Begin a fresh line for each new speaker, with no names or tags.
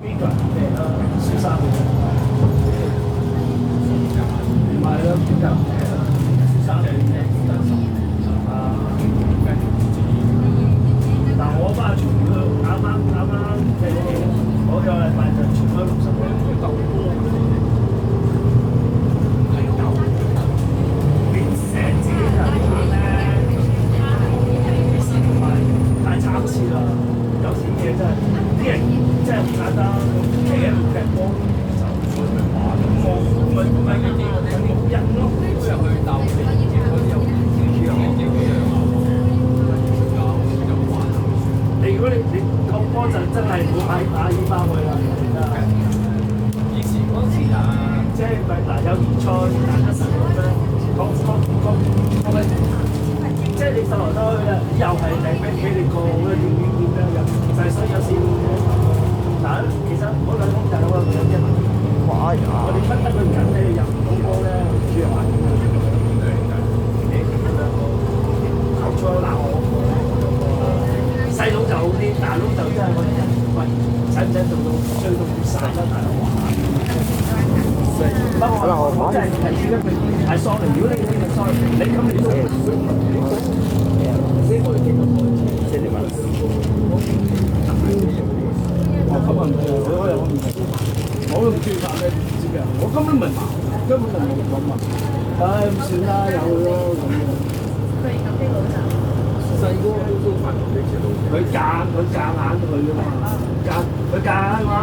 邊個人小三嘅啫，唔係咯，邊個小三嘅但我班全部都啱我個禮拜就全部都60個，變成自己人玩咧，唔係太參差啦，有時嘢真係啲人真係好簡單，企喺度踢波就唔係嗰啲冇人咯，都有去鬥地嘅嗰啲有。如果你扣波就真係冇打依包去啦，以前嗰時即係咪嗱有聯賽大家實咁樣，即係你十來多去啦，又係俾你過嘅點樣就係所以有時但其實嗰兩公就係我兩隻問題，我哋分得佢緊你入唔到波咧，主要係球賽鬧我。細佬就好啲，大佬就真係我哋人喂，使唔使做到追到決賽啦，大佬話。不過我真係提示一句，係 sorry，如果你呢個 sorry，你咁你都咁啊唔係，我都唔中意發咩唔知嘅，我根本唔係矛，根本就冇咁問。唉，咁算啦，有咯咁。佢而家啲老豆。細個都佢夾硬去啊嘛，佢夾硬我啱啱